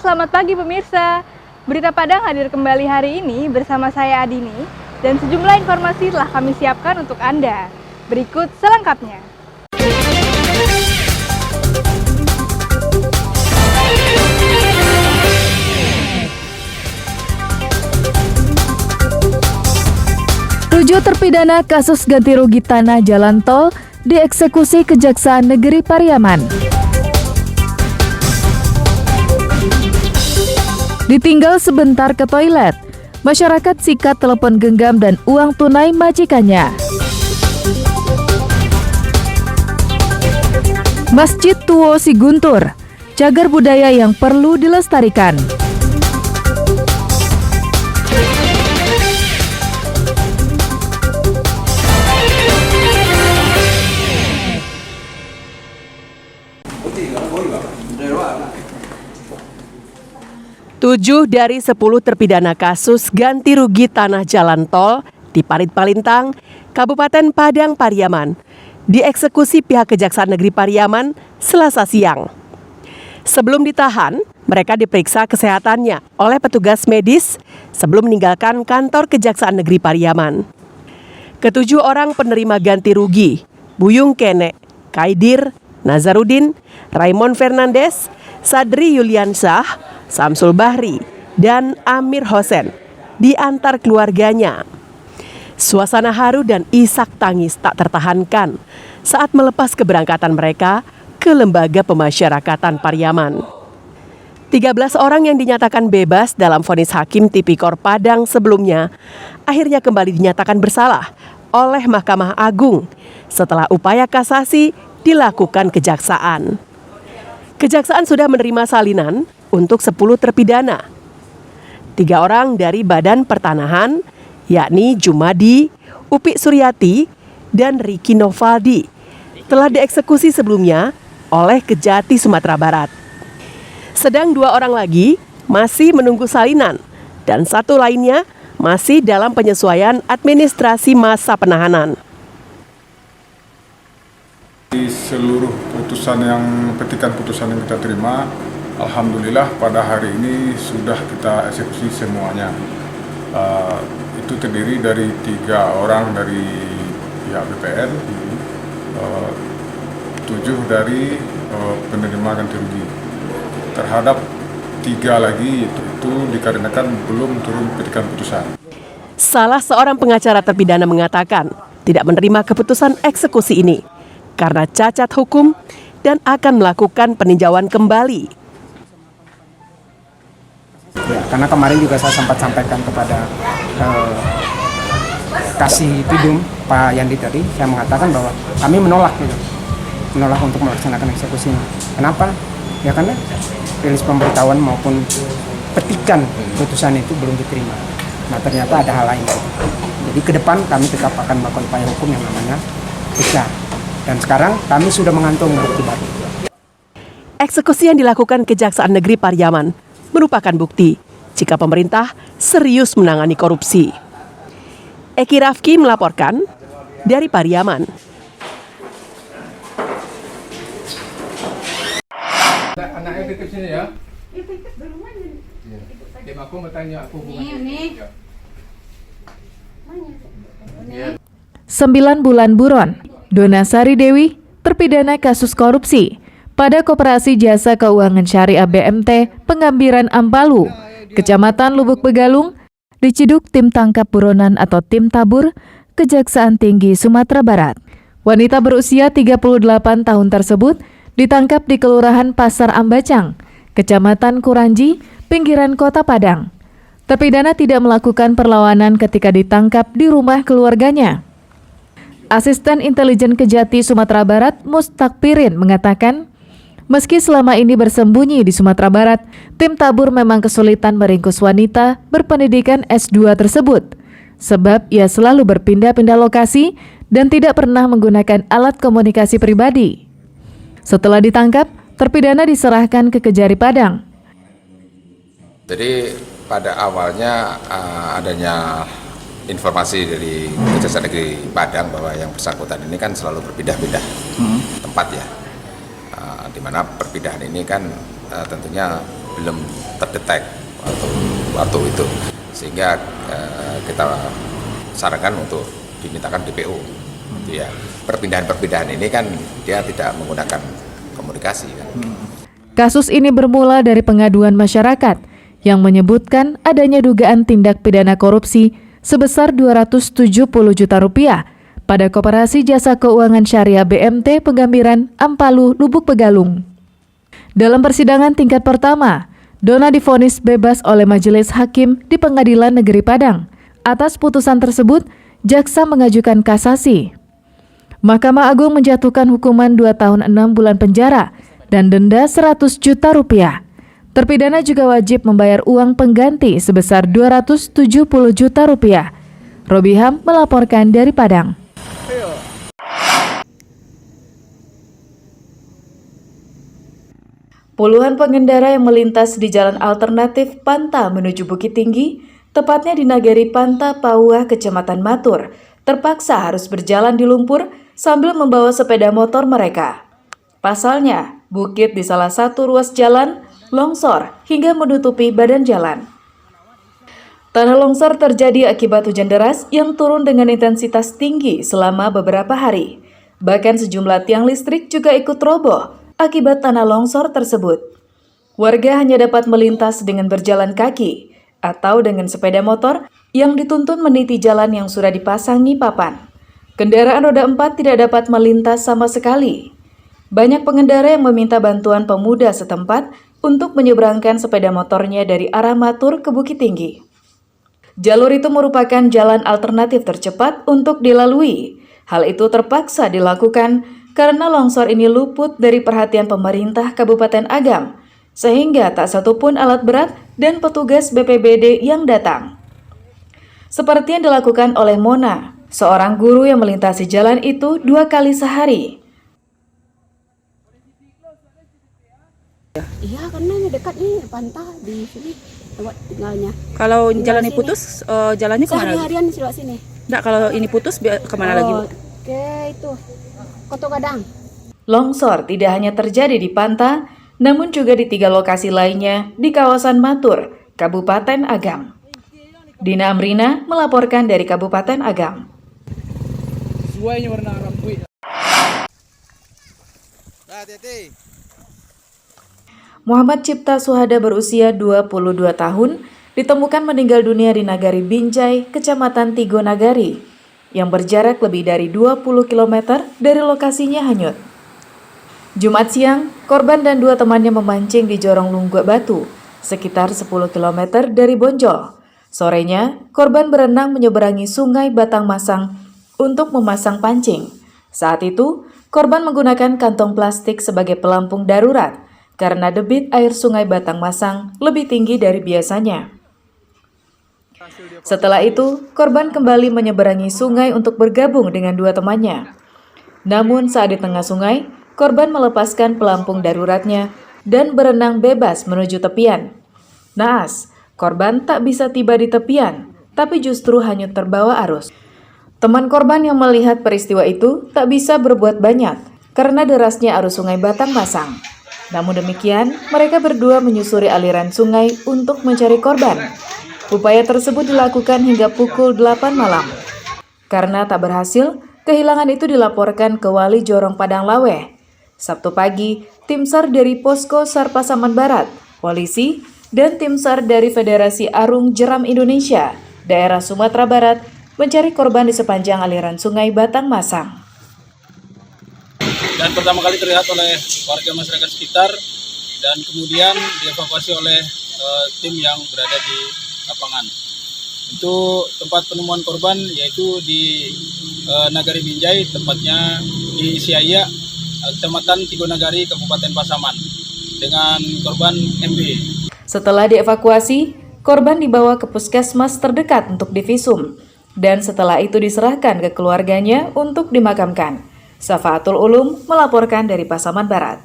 selamat pagi pemirsa. Berita Padang hadir kembali hari ini bersama saya Adini dan sejumlah informasi telah kami siapkan untuk Anda. Berikut selengkapnya. Tujuh terpidana kasus ganti rugi tanah jalan tol dieksekusi Kejaksaan Negeri Pariaman. Ditinggal sebentar ke toilet, masyarakat sikat telepon genggam dan uang tunai majikannya. Masjid Tuo Siguntur, cagar budaya yang perlu dilestarikan. Tujuh dari 10 terpidana kasus ganti rugi tanah jalan tol di Parit Palintang, Kabupaten Padang Pariaman, dieksekusi pihak Kejaksaan Negeri Pariaman Selasa siang. Sebelum ditahan, mereka diperiksa kesehatannya oleh petugas medis sebelum meninggalkan kantor Kejaksaan Negeri Pariaman. Ketujuh orang penerima ganti rugi, Buyung Kene, Kaidir, Nazarudin, Raymond Fernandes, Sadri Yuliansah, Samsul Bahri, dan Amir Hosen diantar keluarganya. Suasana haru dan isak tangis tak tertahankan saat melepas keberangkatan mereka ke Lembaga Pemasyarakatan Pariaman. 13 orang yang dinyatakan bebas dalam vonis Hakim Tipikor Padang sebelumnya akhirnya kembali dinyatakan bersalah oleh Mahkamah Agung setelah upaya kasasi dilakukan Kejaksaan. Kejaksaan sudah menerima salinan untuk 10 terpidana. 3 orang dari Badan Pertanahan, yakni Jumadi, Upi Suryati, dan Riki Novaldi, telah dieksekusi sebelumnya oleh Kejati Sumatera Barat. Sedang 2 orang lagi masih menunggu salinan, dan 1 lainnya masih dalam penyesuaian administrasi masa penahanan. Di seluruh petikan putusan yang kita terima, alhamdulillah pada hari ini sudah kita eksekusi semuanya. Itu terdiri dari 3 orang dari pihak BPN, 7 dari penerima ganti rugi. Terhadap 3 lagi itu dikarenakan belum turun petikan putusan. Salah seorang pengacara terpidana mengatakan tidak menerima keputusan eksekusi ini karena cacat hukum dan akan melakukan peninjauan kembali. Ya, karena kemarin juga saya sempat sampaikan kepada Kasih Pidum Pak Yandi tadi, saya mengatakan bahwa kami menolak untuk melaksanakan eksekusi ini. Kenapa? Ya karena rilis pemberitahuan maupun petikan putusan itu belum diterima. Nah ternyata ada hal lain. Jadi ke depan kami tetap akan melakukan upaya hukum yang namanya pecah. Dan sekarang kami sudah mengantongi bukti baru. Eksekusi yang dilakukan Kejaksaan Negeri Pariaman merupakan bukti jika pemerintah serius menangani korupsi. Eki Rafki melaporkan dari Pariaman. Anaknya titip sini ya. Tim aku mau tanya aku hubungannya. 9 bulan buron, Dona Sari Dewi terpidana kasus korupsi pada Koperasi Jasa Keuangan Syariah BMT Pengambiran Ampalu, Kecamatan Lubuk Begalung, diciduk tim tangkap buronan atau tim tabur Kejaksaan Tinggi Sumatera Barat. Wanita berusia 38 tahun tersebut ditangkap di Kelurahan Pasar Ambacang, Kecamatan Kuranji, pinggiran Kota Padang. Terpidana tidak melakukan perlawanan ketika ditangkap di rumah keluarganya. Asisten Intelijen Kejati Sumatera Barat Mustakpirin mengatakan, meski selama ini bersembunyi di Sumatera Barat, tim tabur memang kesulitan meringkus wanita berpendidikan S2 tersebut, sebab ia selalu berpindah-pindah lokasi dan tidak pernah menggunakan alat komunikasi pribadi. Setelah ditangkap, terpidana diserahkan ke Kejari Padang. Jadi pada awalnya adanya informasi dari Kejaksaan Negeri Padang bahwa yang bersangkutan ini kan selalu berpindah-pindah tempat ya, di mana perpindahan ini kan tentunya belum terdetek waktu itu, sehingga kita sarankan untuk dimintakan DPO. Gitu ya. Perpindahan ini kan dia tidak menggunakan komunikasi kan. Kasus ini bermula dari pengaduan masyarakat yang menyebutkan adanya dugaan tindak pidana korupsi sebesar 270 juta rupiah pada Koperasi Jasa Keuangan Syariah BMT Penggambiran Ampalu, Lubuk Begalung. Dalam persidangan tingkat pertama, Dona divonis bebas oleh Majelis Hakim di Pengadilan Negeri Padang. Atas putusan tersebut, jaksa mengajukan kasasi. Mahkamah Agung menjatuhkan hukuman 2 tahun 6 bulan penjara dan denda 100 juta rupiah. Terpidana juga wajib membayar uang pengganti sebesar 270 juta rupiah. Robiham melaporkan dari Padang. Puluhan pengendara yang melintas di jalan alternatif Panta menuju Bukit Tinggi, tepatnya di Nagari Panta Pauah, Kecamatan Matur, terpaksa harus berjalan di lumpur sambil membawa sepeda motor mereka. Pasalnya, bukit di salah satu ruas jalan longsor hingga menutupi badan jalan. Tanah longsor terjadi akibat hujan deras yang turun dengan intensitas tinggi selama beberapa hari. Bahkan sejumlah tiang listrik juga ikut roboh akibat tanah longsor tersebut. Warga hanya dapat melintas dengan berjalan kaki atau dengan sepeda motor yang dituntun meniti jalan yang sudah dipasangi papan. Kendaraan roda 4 tidak dapat melintas sama sekali. Banyak pengendara yang meminta bantuan pemuda setempat untuk menyeberangkan sepeda motornya dari arah Matur ke Bukit Tinggi. Jalur itu merupakan jalan alternatif tercepat untuk dilalui. Hal itu terpaksa dilakukan karena longsor ini luput dari perhatian pemerintah Kabupaten Agam, sehingga tak satupun alat berat dan petugas BPBD yang datang. Seperti yang dilakukan oleh Mona, seorang guru yang melintasi jalan itu 2 kali sehari. Iya, karena ini dekat nih pantai di sini tempat tinggalnya. Kalau Tinggal jalan ini sini. putus, jalannya kemana lagi? Sehari-harian di sini. Enggak, kalau ini putus kemana lagi, Bu? Oke, itu Koto Gadang. Longsor tidak hanya terjadi di Panta, namun juga di 3 lokasi lainnya di kawasan Matur, Kabupaten Agam. Dina Amrina melaporkan dari Kabupaten Agam. Sesuainya warna rambut. Muhammad Cipta Suhada berusia 22 tahun ditemukan meninggal dunia di Nagari Binjai, Kecamatan Tigo Nagari, yang berjarak lebih dari 20 km dari lokasinya hanyut. Jumat siang, korban dan 2 temannya memancing di Jorong Lunggua Batu, sekitar 10 km dari Bonjol. Sorenya, korban berenang menyeberangi Sungai Batang Masang untuk memasang pancing. Saat itu, korban menggunakan kantong plastik sebagai pelampung darurat karena debit air Sungai Batang Masang lebih tinggi dari biasanya. Setelah itu, korban kembali menyeberangi sungai untuk bergabung dengan 2 temannya. Namun saat di tengah sungai, korban melepaskan pelampung daruratnya dan berenang bebas menuju tepian. Naas, korban tak bisa tiba di tepian, tapi justru hanyut terbawa arus. Teman korban yang melihat peristiwa itu tak bisa berbuat banyak karena derasnya arus Sungai Batang Masang. Namun demikian, mereka berdua menyusuri aliran sungai untuk mencari korban. Upaya tersebut dilakukan hingga pukul 8 malam. Karena tak berhasil, kehilangan itu dilaporkan ke Wali Jorong Padang Laweh. Sabtu pagi, tim SAR dari Posko SAR Pasaman Barat, polisi, dan tim SAR dari Federasi Arung Jeram Indonesia, daerah Sumatera Barat, mencari korban di sepanjang aliran Sungai Batang Masang. Dan pertama kali terlihat oleh warga masyarakat sekitar dan kemudian dievakuasi oleh tim yang berada di lapangan. Untuk tempat penemuan korban yaitu di Nagari Binjai, tepatnya di Siaya, Kecamatan Tigo Nagari, Kabupaten Pasaman, dengan korban MB. Setelah dievakuasi, korban dibawa ke puskesmas terdekat untuk divisum, dan setelah itu diserahkan ke keluarganya untuk dimakamkan. Safaatul Ulum melaporkan dari Pasaman Barat.